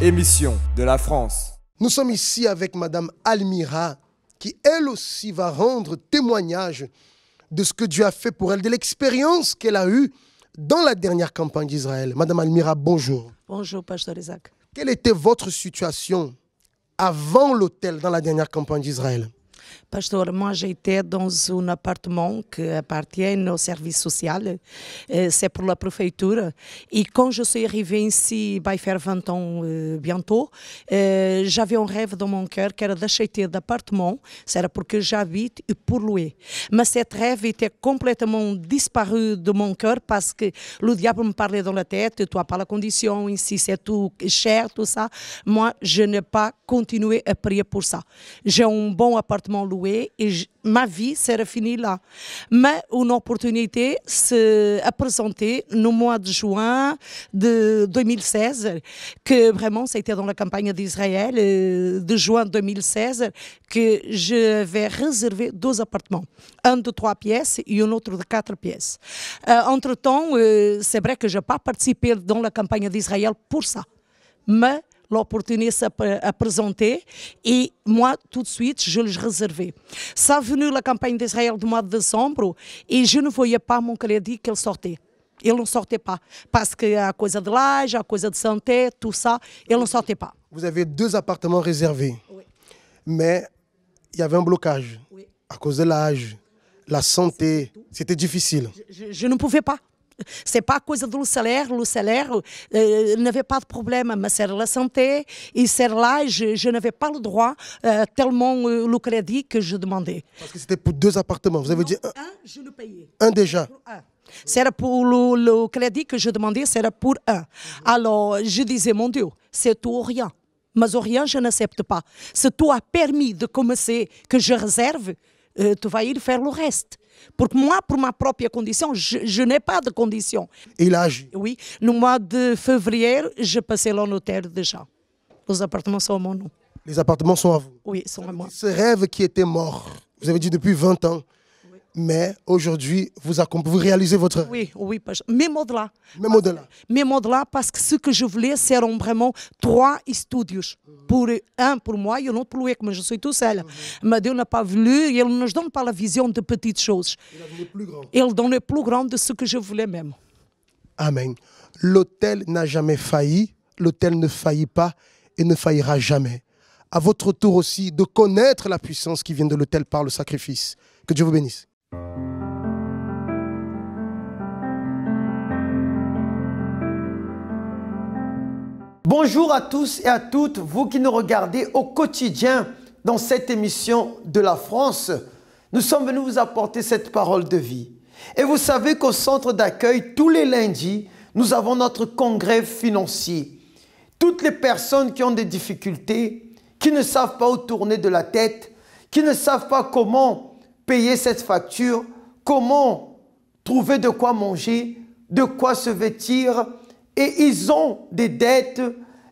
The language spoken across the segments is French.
émission de la France. Nous sommes ici avec Madame Almira, qui elle aussi va rendre témoignage de ce que Dieu a fait pour elle, de l'expérience qu'elle a eue dans la dernière campagne d'Israël. Madame Almira, bonjour. Bonjour, Pasteur Isaac. Quelle était votre situation avant l'hôtel dans la dernière campagne d'Israël? Pasteur, moi j'étais dans un appartement qui appartient au service social, c'est pour la préfecture. Et quand je suis arrivée ici, il va faire 20 ans bientôt, j'avais un rêve dans mon cœur qui era d'acheter d'appartement, c'est pour que j'habite et pour louer. Mais cet rêve était complètement disparu de mon cœur parce que le diable me parlait dans la tête, tu n'as pas la condition, ici c'est tout cher, tout ça. Moi, je n'ai pas continué à prier pour ça. J'ai un bon appartement loué et ma vie s'est finie là. Mais une opportunité s'est présentée no mois de juin de 2016, que vraiment c'était dans la campagne d'Israël, de juin 2016, que je vais réserver 2 appartements. Un de 3 pièces et un autre de 4 pièces. Entre-temps, c'est vrai que je n'ai pas participé dans la campagne d'Israël pour ça. Mais l'opportunité s'est présentée et moi, tout de suite, je l'ai réservé. Ça a venu la campagne d'Israël du mois de décembre et je ne voyais pas mon crédit qu'elle sortait. Il ne sortait pas parce que à cause de l'âge, à cause de santé, tout ça, il ne sortait pas. Vous avez 2 appartements réservés, Oui. mais il y avait un blocage Oui. à cause de l'âge, la santé. C'était difficile. Je ne pouvais pas. C'est pas à cause du salaire. Le salaire n'avait pas de problème, mais c'est la santé et c'est l'âge. Je n'avais pas le droit tellement le crédit que je demandais. Parce que c'était pour 2 appartements. Vous avez dit un, je le payais. un déjà. C'était pour le crédit que je demandais, c'était pour un. Alors, je disais, mon Dieu, c'est tout ou rien. Mais au rien, je n'accepte pas. Si tu as permis de commencer, que je réserve, tu vas y faire le reste. Pour moi, pour ma propre condition, je n'ai pas de condition. Et il a agi. Oui, le mois de février, je passais le notaire déjà. Les appartements sont à mon nom. Les appartements sont à vous. Oui, sont à moi. Ce rêve qui était mort, vous avez dit depuis 20 ans, mais aujourd'hui, vous réalisez votre rêve. Oui, oui, même au-delà. Même au-delà. Même au-delà, parce que ce que je voulais, c'était vraiment 3 studios. Un pour moi et un autre pour lui, comme je suis tout seul. Mais Dieu n'a pas voulu, il ne nous donne pas la vision de petites choses. Il a donné plus grand. Il donne le plus grand de ce que je voulais même. Amen. L'autel n'a jamais failli, l'autel ne faillit pas et ne faillira jamais. À votre tour aussi de connaître la puissance qui vient de l'autel par le sacrifice. Que Dieu vous bénisse. Bonjour à tous et à toutes, vous qui nous regardez au quotidien dans cette émission de la France. Nous sommes venus vous apporter cette parole de vie. Et vous savez qu'au centre d'accueil, tous les lundis, nous avons notre congrès financier. Toutes les personnes qui ont des difficultés, qui ne savent pas où tourner de la tête, qui ne savent pas comment payer cette facture, comment trouver de quoi manger, de quoi se vêtir, et ils ont des dettes,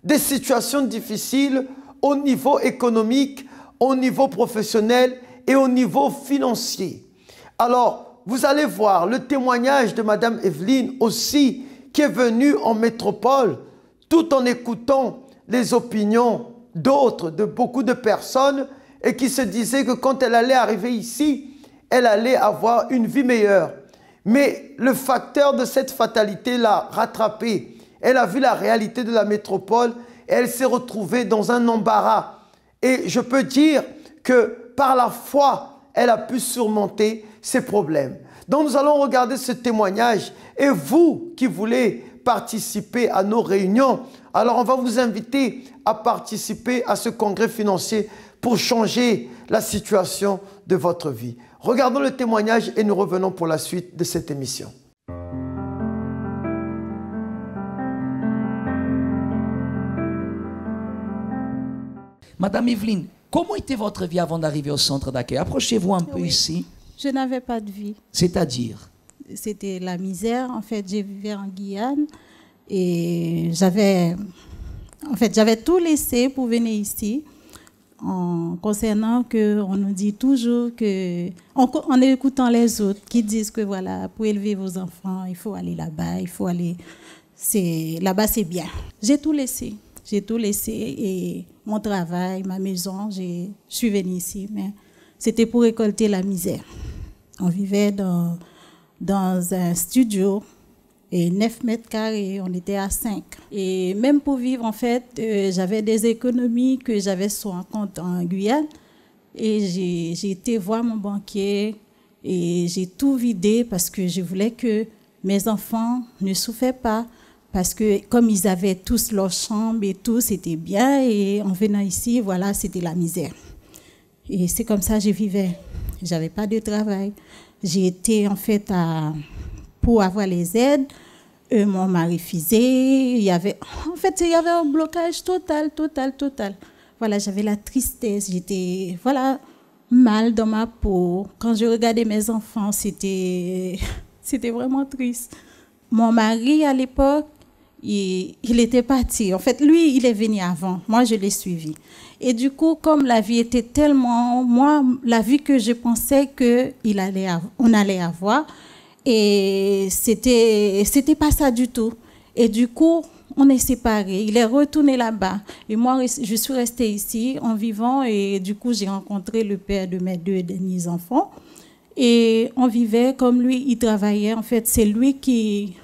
des situations difficiles au niveau économique, au niveau professionnel et au niveau financier. Alors, vous allez voir le témoignage de Madame Evelyne aussi, qui est venue en métropole, tout en écoutant les opinions d'autres, de beaucoup de personnes, et qui se disaient que quand elle allait arriver ici, elle allait avoir une vie meilleure. Mais le facteur de cette fatalité l'a rattrapée. Elle a vu la réalité de la métropole et elle s'est retrouvée dans un embarras. Et je peux dire que par la foi, elle a pu surmonter ces problèmes. Donc nous allons regarder ce témoignage. Et vous qui voulez participer à nos réunions, alors on va vous inviter à participer à ce congrès financier pour changer la situation de votre vie. Regardons le témoignage et nous revenons pour la suite de cette émission. Madame Evelyne, comment était votre vie avant d'arriver au centre d'accueil? Approchez-vous un peu ici. Je n'avais pas de vie. C'est-à-dire? C'était la misère. En fait, j'ai vécu en Guyane et j'avais tout laissé pour venir ici. Concernant qu'on nous dit toujours que, en écoutant les autres qui disent que voilà, pour élever vos enfants, il faut aller là-bas, il faut aller, là-bas c'est bien. J'ai tout laissé. J'ai tout laissé et mon travail, ma maison, je suis venue ici. Mais c'était pour récolter la misère. On vivait dans un studio et 9 mètres carrés, on était à 5. Et même pour vivre, en fait, j'avais des économies que j'avais sur un compte en Guyane. Et j'ai été voir mon banquier et j'ai tout vidé parce que je voulais que mes enfants ne souffraient pas. Parce que comme ils avaient tous leur chambre et tout, c'était bien. Et en venant ici, voilà, c'était la misère. Et c'est comme ça que je vivais. Je n'avais pas de travail. J'ai été en fait pour avoir les aides. Mon mari refusé. Il y avait un blocage total. Voilà, j'avais la tristesse. J'étais mal dans ma peau. Quand je regardais mes enfants, c'était vraiment triste. Mon mari, à l'époque, il était parti. En fait, lui, il est venu avant. Moi, je l'ai suivi. Et du coup, comme la vie était tellement... Moi, la vie que je pensais qu'on allait avoir, et c'était pas ça du tout. Et du coup, on est séparés. Il est retourné là-bas. Et moi, je suis restée ici en vivant. Et du coup, j'ai rencontré le père de mes 2 derniers enfants. Et on vivait comme lui, il travaillait. En fait, c'est lui qui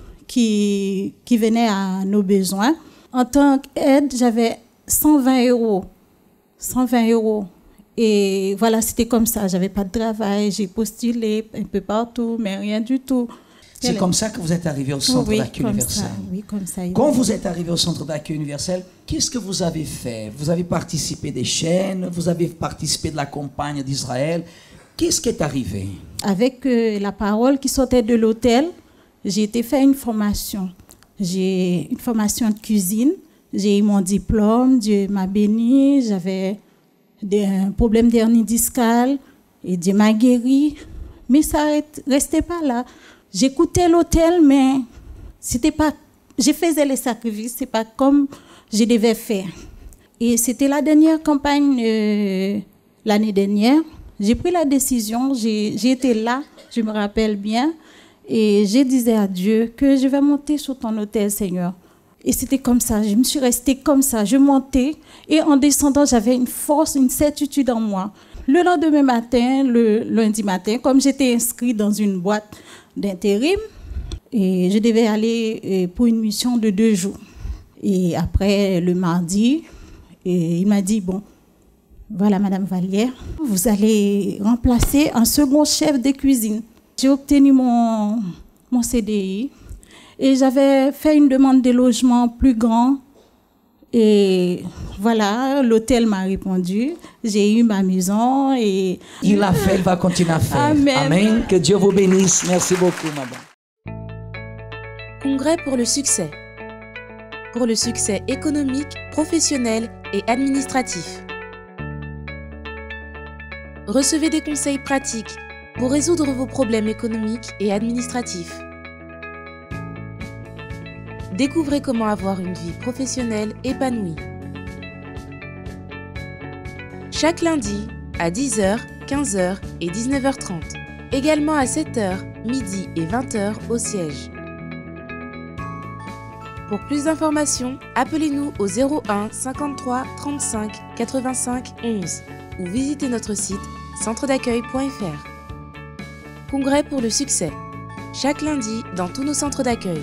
venait à nos besoins. En tant qu'aide, j'avais 120 euros. 120 euros. Et voilà, c'était comme ça. J'avais pas de travail. J'ai postulé un peu partout, mais rien du tout. C'est comme ça que vous êtes arrivé au centre d'accueil universel. Oui, comme ça. Quand vous êtes arrivé au centre d'accueil universel, qu'est-ce que vous avez fait? Vous avez participé des chaînes, vous avez participé de la campagne d'Israël. Qu'est-ce qui est arrivé? Avec la parole qui sortait de l'hôtel, j'ai été faire une formation. J'ai une formation de cuisine. J'ai eu mon diplôme, Dieu m'a béni. J'avais un problème d'hernie discale et Dieu m'a guéri. Mais ça ne restait pas là. J'écoutais l'hôtel, mais c'était pas. Je faisais les sacrifices, c'est pas comme je devais faire. Et c'était la dernière campagne l'année dernière. J'ai pris la décision, j'ai été là, je me rappelle bien, et je disais à Dieu que je vais monter sur ton autel, Seigneur. Et c'était comme ça, je me suis restée comme ça, je montais, et en descendant, j'avais une force, une certitude en moi. Le lendemain matin, le lundi matin, comme j'étais inscrite dans une boîte d'intérim, et je devais aller pour une mission de 2 jours. Et après, le mardi, et il m'a dit, bon, voilà, Madame Vallière, vous allez remplacer un second chef de cuisine. J'ai obtenu mon CDI et j'avais fait une demande de logement plus grand. Et voilà, l'hôtel m'a répondu. J'ai eu ma maison et... Il l'a fait, il va continuer à faire. Amen. Amen. Que Dieu vous bénisse. Merci beaucoup, Madame. Congrès pour le succès. Pour le succès économique, professionnel et administratif. Recevez des conseils pratiques pour résoudre vos problèmes économiques et administratifs. Découvrez comment avoir une vie professionnelle épanouie. Chaque lundi à 10h, 15h et 19h30. Également à 7h, midi et 20h au siège. Pour plus d'informations, appelez-nous au 01 53 35 85 11 ou visitez notre site centredaccueil.fr. Congrès pour le succès. Chaque lundi dans tous nos centres d'accueil.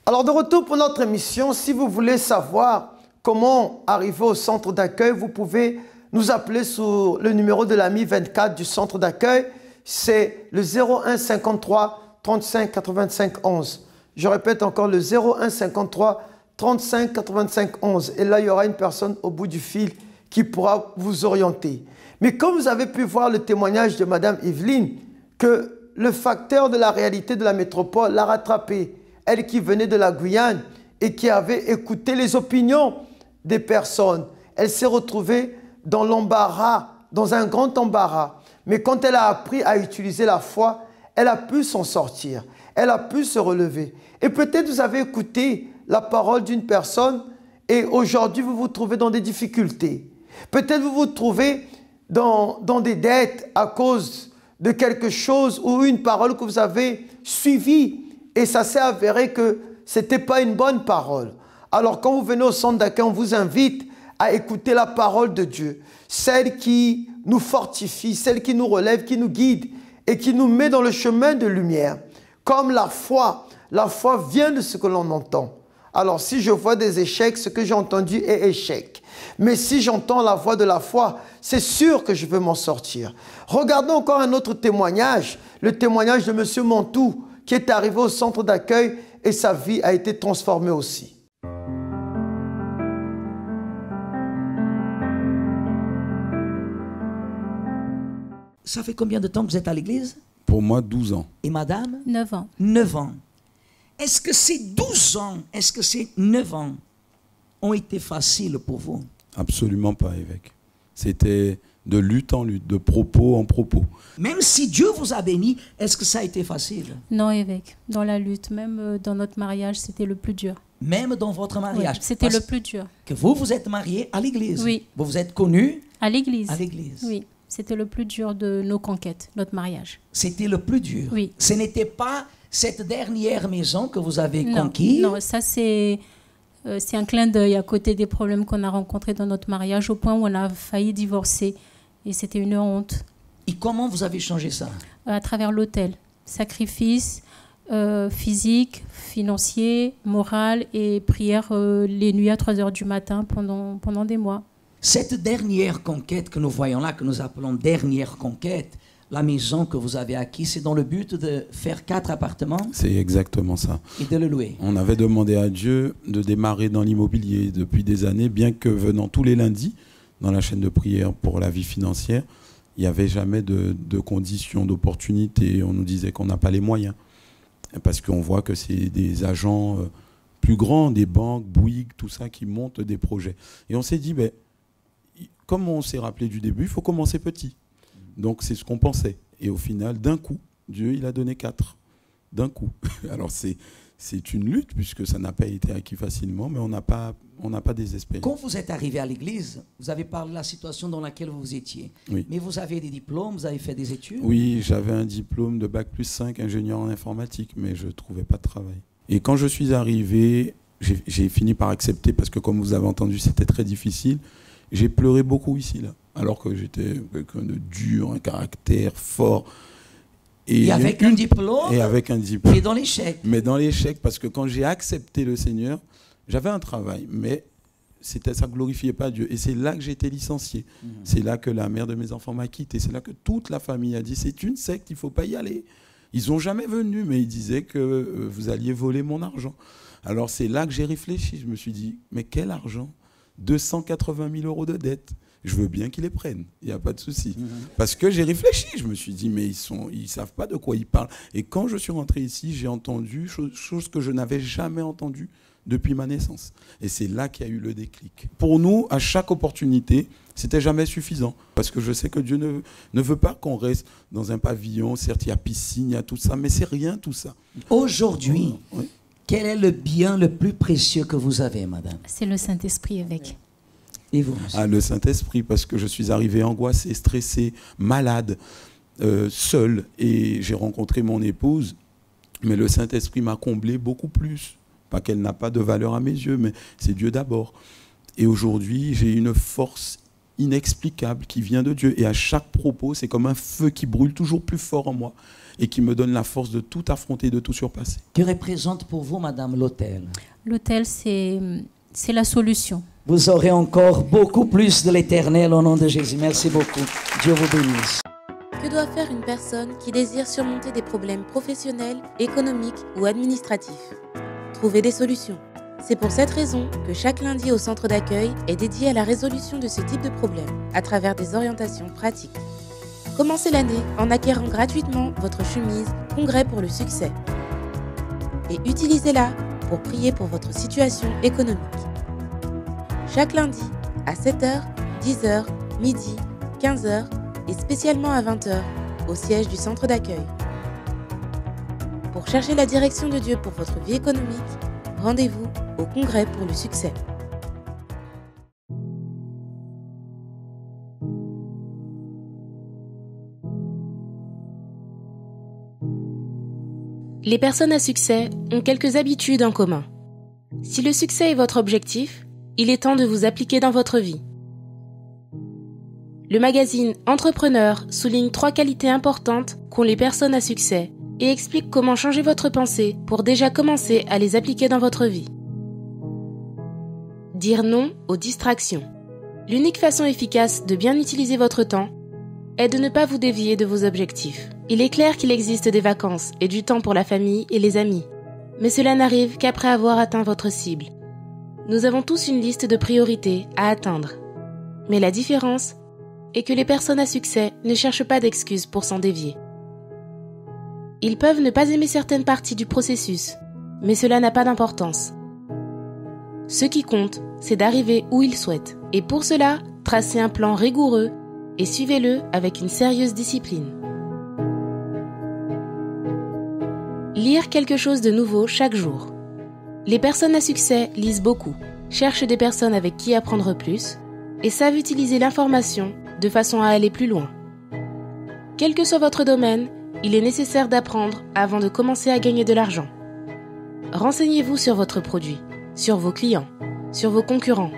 Alors de retour pour notre émission, si vous voulez savoir comment arriver au centre d'accueil, vous pouvez nous appeler sur le numéro de l'AMI 24 du centre d'accueil. C'est le 01 53 35 85 11. Je répète encore le 01 53 35 85 11. Et là, il y aura une personne au bout du fil qui pourra vous orienter. Mais comme vous avez pu voir le témoignage de Madame Evelyne, que le facteur de la réalité de la métropole l'a rattrapée, elle qui venait de la Guyane et qui avait écouté les opinions des personnes, elle s'est retrouvée dans l'embarras, dans un grand embarras. Mais quand elle a appris à utiliser la foi, elle a pu s'en sortir, elle a pu se relever. Et peut-être vous avez écouté la parole d'une personne et aujourd'hui vous vous trouvez dans des difficultés. Peut-être vous vous trouvez dans des dettes à cause de quelque chose ou une parole que vous avez suivie et ça s'est avéré que ce n'était pas une bonne parole. Alors quand vous venez au centre d'accueil, on vous invite à écouter la parole de Dieu, celle qui nous fortifie, celle qui nous relève, qui nous guide et qui nous met dans le chemin de lumière. Comme la foi vient de ce que l'on entend. Alors si je vois des échecs, ce que j'ai entendu est échec. Mais si j'entends la voix de la foi, c'est sûr que je vais m'en sortir. Regardons encore un autre témoignage, le témoignage de M. Montou, qui est arrivé au centre d'accueil et sa vie a été transformée aussi. Ça fait combien de temps que vous êtes à l'église? Pour moi, 12 ans. Et madame? 9 ans. 9 ans. Est-ce que ces 12 ans, est-ce que ces 9 ans ont été faciles pour vous? Absolument pas, évêque. C'était de lutte en lutte, de propos en propos. Même si Dieu vous a béni, est-ce que ça a été facile? Non, évêque. Dans la lutte, même dans notre mariage, c'était le plus dur. Même dans votre mariage? Oui, c'était le plus dur. Que vous êtes marié à l'église? Oui. Vous vous êtes connu? À l'église? À l'église. Oui. C'était le plus dur de nos conquêtes, notre mariage. C'était le plus dur? Oui. Ce n'était pas cette dernière maison que vous avez conquise? Non, ça c'est un clin d'œil à côté des problèmes qu'on a rencontrés dans notre mariage, au point où on a failli divorcer. Et c'était une honte. Et comment vous avez changé ça? À travers l'autel. Sacrifice physique, financier, moral et prière les nuits à 3 heures du matin pendant des mois. Cette dernière conquête que nous voyons là, que nous appelons dernière conquête, la maison que vous avez acquise, c'est dans le but de faire 4 appartements? C'est exactement ça. Et de le louer? On avait demandé à Dieu de démarrer dans l'immobilier depuis des années, bien que venant tous les lundis dans la chaîne de prière pour la vie financière, il n'y avait jamais de conditions, d'opportunités. On nous disait qu'on n'a pas les moyens. Parce qu'on voit que c'est des agents plus grands, des banques, Bouygues, tout ça, qui montent des projets. Et on s'est dit, comme on s'est rappelé du début, il faut commencer petit. Donc c'est ce qu'on pensait. Et au final, d'un coup, Dieu, il a donné 4. D'un coup. Alors c'est une lutte, puisque ça n'a pas été acquis facilement, mais on n'a pas désespéré. Quand vous êtes arrivé à l'église, vous avez parlé de la situation dans laquelle vous étiez. Oui. Mais vous avez des diplômes, vous avez fait des études? Oui, j'avais un diplôme de Bac+5, ingénieur en informatique, mais je ne trouvais pas de travail. Et quand je suis arrivé, j'ai fini par accepter, parce que comme vous avez entendu, c'était très difficile. J'ai pleuré beaucoup ici, là, alors que j'étais quelqu'un de dur, un caractère fort. Et avec un diplôme? Et avec un diplôme. Mais dans l'échec? Mais dans l'échec, parce que quand j'ai accepté le Seigneur, j'avais un travail, mais ça ne glorifiait pas Dieu. Et c'est là que j'ai été licencié. C'est là que la mère de mes enfants m'a quitté. C'est là que toute la famille a dit, c'est une secte, il ne faut pas y aller. Ils n'ont jamais venu, mais ils disaient que vous alliez voler mon argent. Alors c'est là que j'ai réfléchi. Je me suis dit, mais quel argent? 280 000 € de dette. Je veux bien qu'ils les prennent, il n'y a pas de souci. Parce que j'ai réfléchi, je me suis dit, mais ils ne savent pas de quoi ils parlent. Et quand je suis rentré ici, j'ai entendu chose que je n'avais jamais entendue depuis ma naissance. Et c'est là qu'il y a eu le déclic. Pour nous, à chaque opportunité, c'était jamais suffisant. Parce que je sais que Dieu ne veut pas qu'on reste dans un pavillon. Certes, il y a piscine, il y a tout ça, mais c'est rien tout ça. Aujourd'hui, quel est le bien le plus précieux que vous avez, madame? C'est le Saint-Esprit, évêque. Et vous? Le Saint-Esprit, parce que je suis arrivé angoissé, stressé, malade, seul. Et j'ai rencontré mon épouse, mais le Saint-Esprit m'a comblé beaucoup plus. Pas qu'elle n'a pas de valeur à mes yeux, mais c'est Dieu d'abord. Et aujourd'hui, j'ai une force inexplicable qui vient de Dieu. Et à chaque propos, c'est comme un feu qui brûle toujours plus fort en moi et qui me donne la force de tout affronter, de tout surpasser. Que représente pour vous, madame, l'autel? L'autel, c'est la solution. Vous aurez encore beaucoup plus de l'Éternel au nom de Jésus. Merci beaucoup. Dieu vous bénisse. Que doit faire une personne qui désire surmonter des problèmes professionnels, économiques ou administratifs? Trouver des solutions. C'est pour cette raison que chaque lundi au centre d'accueil est dédié à la résolution de ce type de problème à travers des orientations pratiques. Commencez l'année en acquérant gratuitement votre chemise « Congrès pour le succès » et utilisez-la pour prier pour votre situation économique. Chaque lundi à 7h, 10h, midi, 15h et spécialement à 20h au siège du centre d'accueil. Pour chercher la direction de Dieu pour votre vie économique, rendez-vous au Congrès pour le succès. Les personnes à succès ont quelques habitudes en commun. Si le succès est votre objectif, il est temps de vous appliquer dans votre vie. Le magazine Entrepreneur souligne 3 qualités importantes qu'ont les personnes à succès et explique comment changer votre pensée pour déjà commencer à les appliquer dans votre vie. Dire non aux distractions. L'unique façon efficace de bien utiliser votre temps est de ne pas vous dévier de vos objectifs. Il est clair qu'il existe des vacances et du temps pour la famille et les amis, mais cela n'arrive qu'après avoir atteint votre cible. Nous avons tous une liste de priorités à atteindre. Mais la différence est que les personnes à succès ne cherchent pas d'excuses pour s'en dévier. Ils peuvent ne pas aimer certaines parties du processus, mais cela n'a pas d'importance. Ce qui compte, c'est d'arriver où ils souhaitent. Et pour cela, tracez un plan rigoureux et suivez-le avec une sérieuse discipline. Lire quelque chose de nouveau chaque jour. Les personnes à succès lisent beaucoup, cherchent des personnes avec qui apprendre plus et savent utiliser l'information de façon à aller plus loin. Quel que soit votre domaine, il est nécessaire d'apprendre avant de commencer à gagner de l'argent. Renseignez-vous sur votre produit, sur vos clients, sur vos concurrents.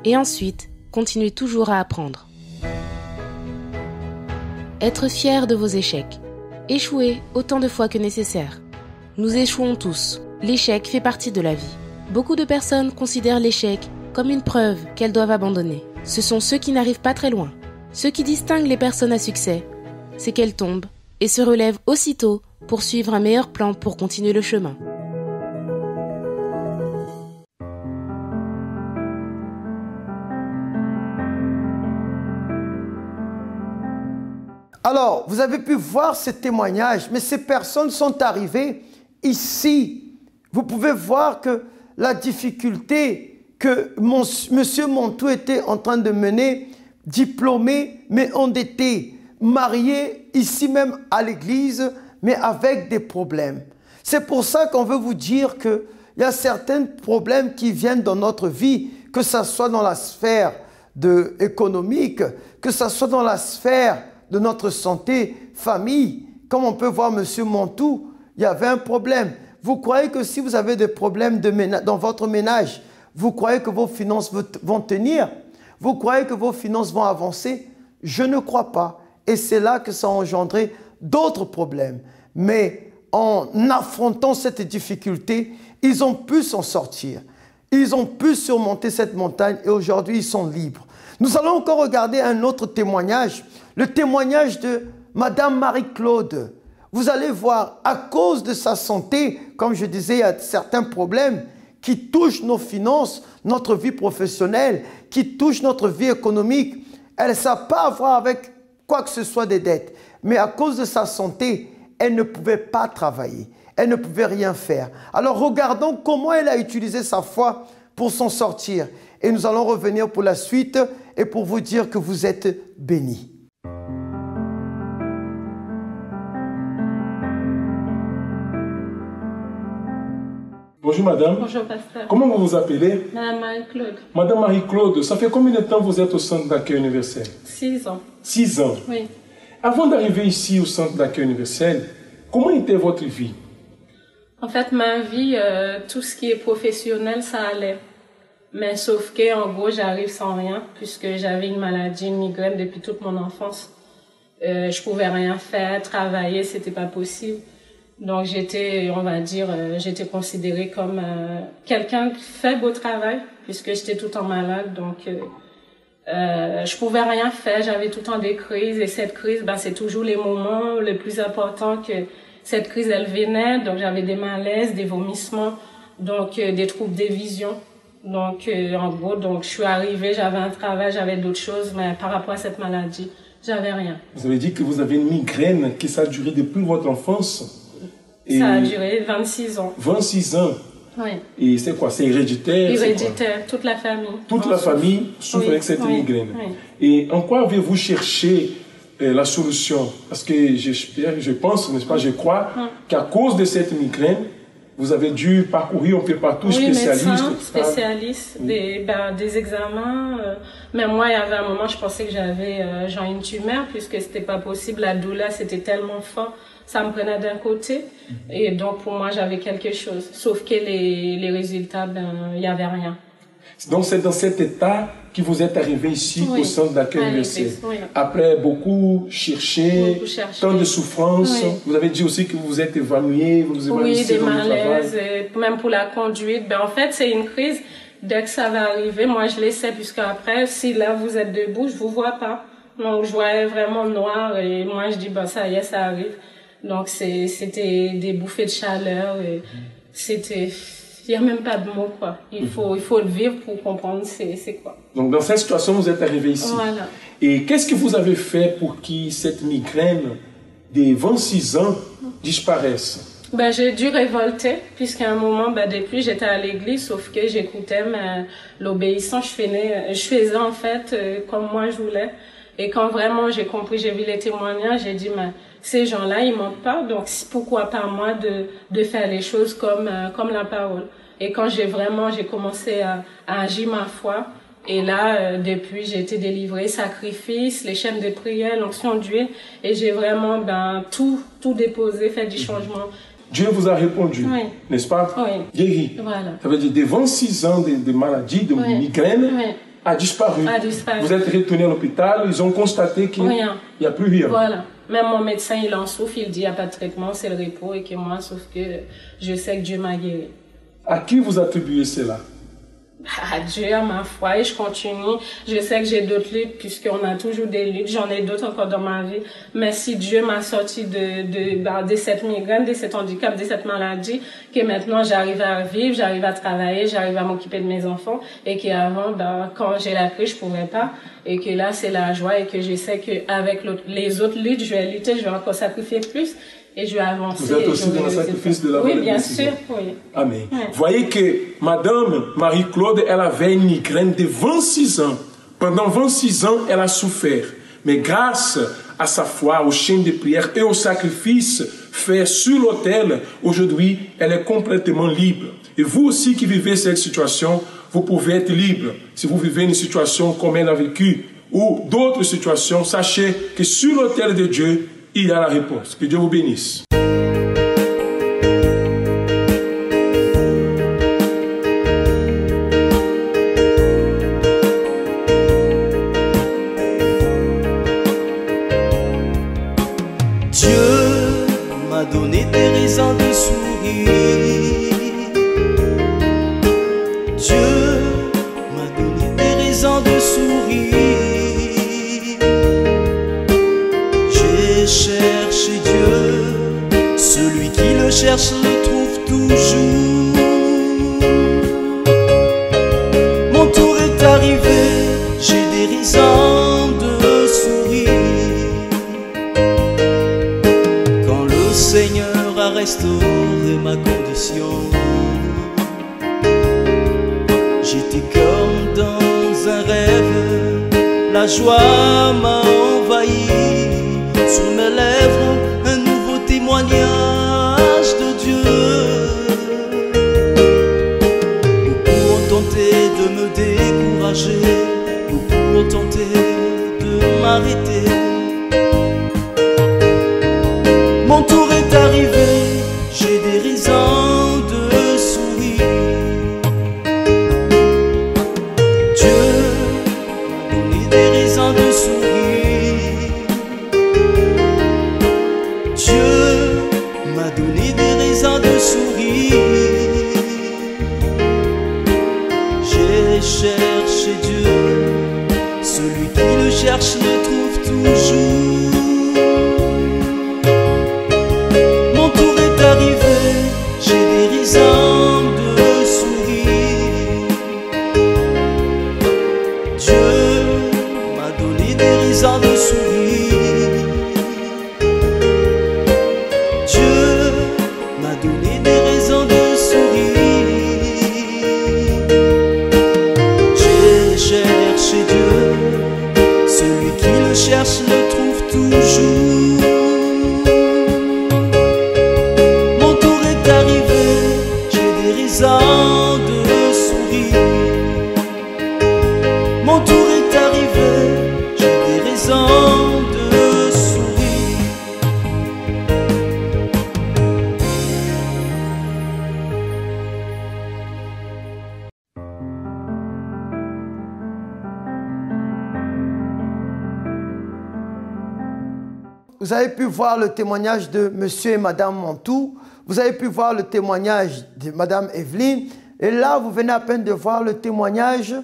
Et ensuite, continuez toujours à apprendre. Être fier de vos échecs. Échouez autant de fois que nécessaire. Nous échouons tous. L'échec fait partie de la vie. Beaucoup de personnes considèrent l'échec comme une preuve qu'elles doivent abandonner. Ce sont ceux qui n'arrivent pas très loin. Ce qui distingue les personnes à succès, c'est qu'elles tombent et se relèvent aussitôt pour suivre un meilleur plan pour continuer le chemin. Alors, vous avez pu voir ces témoignages, mais ces personnes sont arrivées ici. Vous pouvez voir que la difficulté que M. Montou était en train de mener, diplômé mais endetté, marié ici même à l'église, mais avec des problèmes. C'est pour ça qu'on veut vous dire qu'il y a certains problèmes qui viennent dans notre vie, que ce soit dans la sphère économique, que ce soit dans la sphère de notre santé, famille. Comme on peut voir M. Montou, il y avait un problème. Vous croyez que si vous avez des problèmes dans votre ménage, vous croyez que vos finances vont tenir? Vous croyez que vos finances vont avancer? Je ne crois pas. Et c'est là que ça a engendré d'autres problèmes. Mais en affrontant cette difficulté, ils ont pu s'en sortir. Ils ont pu surmonter cette montagne et aujourd'hui, ils sont libres. Nous allons encore regarder un autre témoignage, le témoignage de Madame Marie-Claude. Vous allez voir, à cause de sa santé, comme je disais, il y a certains problèmes qui touchent nos finances, notre vie professionnelle, qui touchent notre vie économique. Elle ne sait pas avoir avec quoi que ce soit des dettes. Mais à cause de sa santé, elle ne pouvait pas travailler. Elle ne pouvait rien faire. Alors regardons comment elle a utilisé sa foi pour s'en sortir. Et nous allons revenir pour la suite et pour vous dire que vous êtes bénis. Bonjour madame. Bonjour pasteur. Comment vous vous appelez? Madame Marie-Claude. Madame Marie-Claude, ça fait combien de temps vous êtes au centre d'accueil universel? 6 ans. 6 ans? Oui. Avant d'arriver ici au centre d'accueil universel, comment était votre vie? En fait, ma vie, tout ce qui est professionnel, ça allait. Mais sauf que, en gros, j'arrive sans rien, puisque j'avais une maladie, une migraine depuis toute mon enfance. Je pouvais rien faire, travailler, c'était pas possible. Donc j'étais, on va dire, j'étais considérée comme quelqu'un qui fait beau travail, puisque j'étais tout le temps malade. Donc je pouvais rien faire, j'avais tout le temps des crises. Et cette crise, ben, c'est toujours les moments les plus importants que cette crise, elle venait. Donc j'avais des malaises, des vomissements, donc des troubles des visions. Donc en gros, donc je suis arrivée, j'avais un travail, j'avais d'autres choses, mais par rapport à cette maladie, j'avais rien. Vous avez dit que vous avez une migraine qui ça a duré depuis votre enfance? Et ça a duré 26 ans. 26 ans? Oui. Et c'est quoi? C'est héréditaire? Héréditaire, toute la famille. Toute la famille souffre avec cette migraine. Oui. Et en quoi avez-vous cherché la solution? Parce que je pense, n'est-ce pas, je crois qu'à cause de cette migraine, vous avez dû parcourir un peu partout, spécialiste. Médecin, spécialiste, des examens. Même moi, il y avait un moment, je pensais que j'avais genre une tumeur, puisque c'était pas possible. La douleur, c'était tellement fort, ça me prenait d'un côté. Et donc, pour moi, j'avais quelque chose. Sauf que les résultats, il n'y avait rien. Donc, c'est dans cet état que vous êtes arrivé ici au centre d'accueil universel. Après beaucoup chercher, tant de souffrances, vous avez dit aussi que vous vous êtes évanoui, vous vous évanouissez des dans le malaises, travail. même pour la conduite. En fait, c'est une crise. Dès que ça va arriver, moi je le sais, puisqu'après, si là vous êtes debout, je vous vois pas. Donc, je voyais vraiment noir et moi je dis, ça y est, ça arrive. Donc, c'était des bouffées de chaleur et c'était... Il n'y a même pas de mots, quoi. Il faut le vivre pour comprendre c'est quoi. Donc, dans cette situation, vous êtes arrivé ici. Voilà. Et qu'est-ce que vous avez fait pour que cette migraine des 26 ans disparaisse? J'ai dû révolter, puisqu'à un moment, depuis, j'étais à l'église, sauf que j'écoutais l'obéissance. Je faisais en fait comme moi je voulais. Et quand vraiment j'ai compris, j'ai vu les témoignages, j'ai dit, ces gens-là, ils mentent pas, donc pourquoi pas moi de faire les choses comme la parole. Et quand j'ai commencé à agir ma foi, et là, depuis, j'ai été délivrée, sacrifice, les chaînes de prière, l'onction d'huile, et j'ai vraiment tout déposé, fait du changement. Dieu vous a répondu, n'est-ce pas? Oui. Guéri. Voilà. Ça veut dire des 26 ans de maladie, de migraine, a disparu. Vous êtes retourné à l'hôpital, ils ont constaté qu'il n'y a plus rien. Voilà. Même mon médecin, il en souffre, il dit il n'y a pas de traitement, c'est le repos, et que moi, sauf que je sais que Dieu m'a guéri. À qui vous attribuez cela? À Dieu, à ma foi, et je continue. Je sais que j'ai d'autres luttes, puisqu'on a toujours des luttes, j'en ai d'autres encore dans ma vie. Mais si Dieu m'a sorti de cette migraine, de cet handicap, de cette maladie, que maintenant j'arrive à vivre, j'arrive à travailler, j'arrive à m'occuper de mes enfants, et qu'avant, quand j'ai la crise, je pouvais pas, et que là, c'est la joie, et que je sais qu'avec les autres luttes, je vais lutter, je vais encore sacrifier plus. Et je vais avancer. Vous êtes aussi dans le sacrifice de la Oui, bien sûr, oui. Amen. Vous voyez que Madame Marie-Claude, elle avait une migraine de 26 ans. Pendant 26 ans, elle a souffert. Mais grâce à sa foi, aux chaînes de prière et au sacrifice fait sur l'autel, aujourd'hui, elle est complètement libre. Et vous aussi qui vivez cette situation, vous pouvez être libre. Si vous vivez une situation comme elle a vécu ou d'autres situations, sachez que sur l'autel de Dieu, il y a la réponse. Que Dieu vous bénisse. Dieu m'a donné des raisons de sourire. Dieu m'a donné des raisons de sourire. Cherche Dieu, celui qui le cherche le trouve toujours. Mon tour est arrivé, j'ai des raisons de sourire. Quand le Seigneur a restauré ma condition, j'étais comme dans un rêve, la joie m'a envahi. Sur mes lèvres, un nouveau témoignage de Dieu. Beaucoup ont tenté de me décourager, beaucoup ont tenté de m'arrêter. Mon tour est arrivé, j'ai des raisons de sourire. Dieu m'a donné des raisons de sourire. Donner des raisons de sourire. J'ai cherché Dieu, celui qui le cherche le trouve toujours. Mon tour est arrivé, j'ai des raisons de sourire. Dieu m'a donné des raisons de sourire. Donner des raisons de sourire. J'ai cherché Dieu, celui qui le cherche le trouve vous avez pu voir le témoignage de monsieur et madame Montou. Vous avez pu voir le témoignage de madame Evelyne. Et là, vous venez à peine de voir le témoignage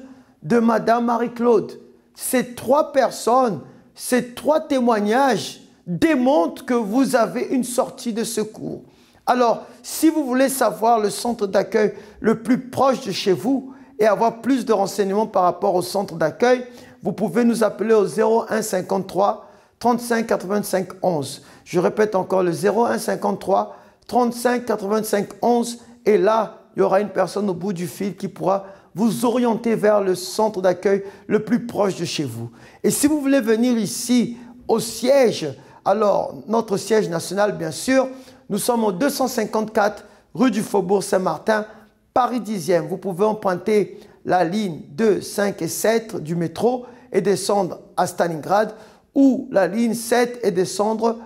de madame Marie-Claude. Ces 3 personnes, ces 3 témoignages démontrent que vous avez une sortie de secours. Alors, si vous voulez savoir le centre d'accueil le plus proche de chez vous et avoir plus de renseignements par rapport au centre d'accueil, vous pouvez nous appeler au 01 53 35 85 11. Je répète encore le 01 53 35 85 11. Et là, il y aura une personne au bout du fil qui pourra vous orienter vers le centre d'accueil le plus proche de chez vous. Et si vous voulez venir ici au siège, alors notre siège national, bien sûr, nous sommes au 254 rue du Faubourg Saint-Martin, Paris 10e. Vous pouvez emprunter la ligne 2, 5 et 7 du métro et descendre à Stalingrad, ou la ligne 7 et descendre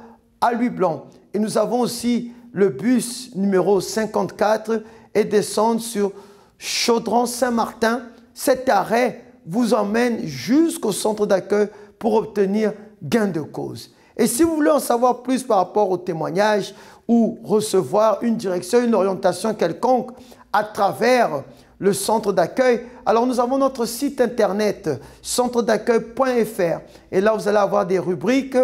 à Louis-Blanc. Et nous avons aussi le bus numéro 54 et descendre sur Chaudron-Saint-Martin. Cet arrêt vous emmène jusqu'au centre d'accueil pour obtenir gain de cause. Et si vous voulez en savoir plus par rapport au témoignage ou recevoir une direction, une orientation quelconque à travers le centre d'accueil, alors nous avons notre site internet centredaccueil.fr. Et là, vous allez avoir des rubriques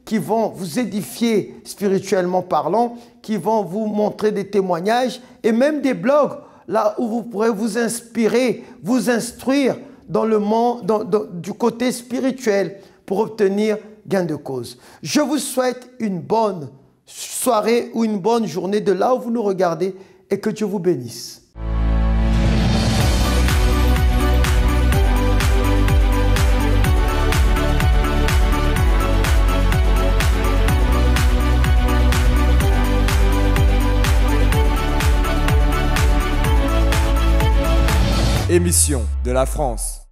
qui vont vous édifier spirituellement parlant, qui vont vous montrer des témoignages et même des blogs, là où vous pourrez vous inspirer, vous instruire dans le monde, du côté spirituel pour obtenir gain de cause. Je vous souhaite une bonne soirée ou une bonne journée de là où vous nous regardez et que Dieu vous bénisse. Émission de la France.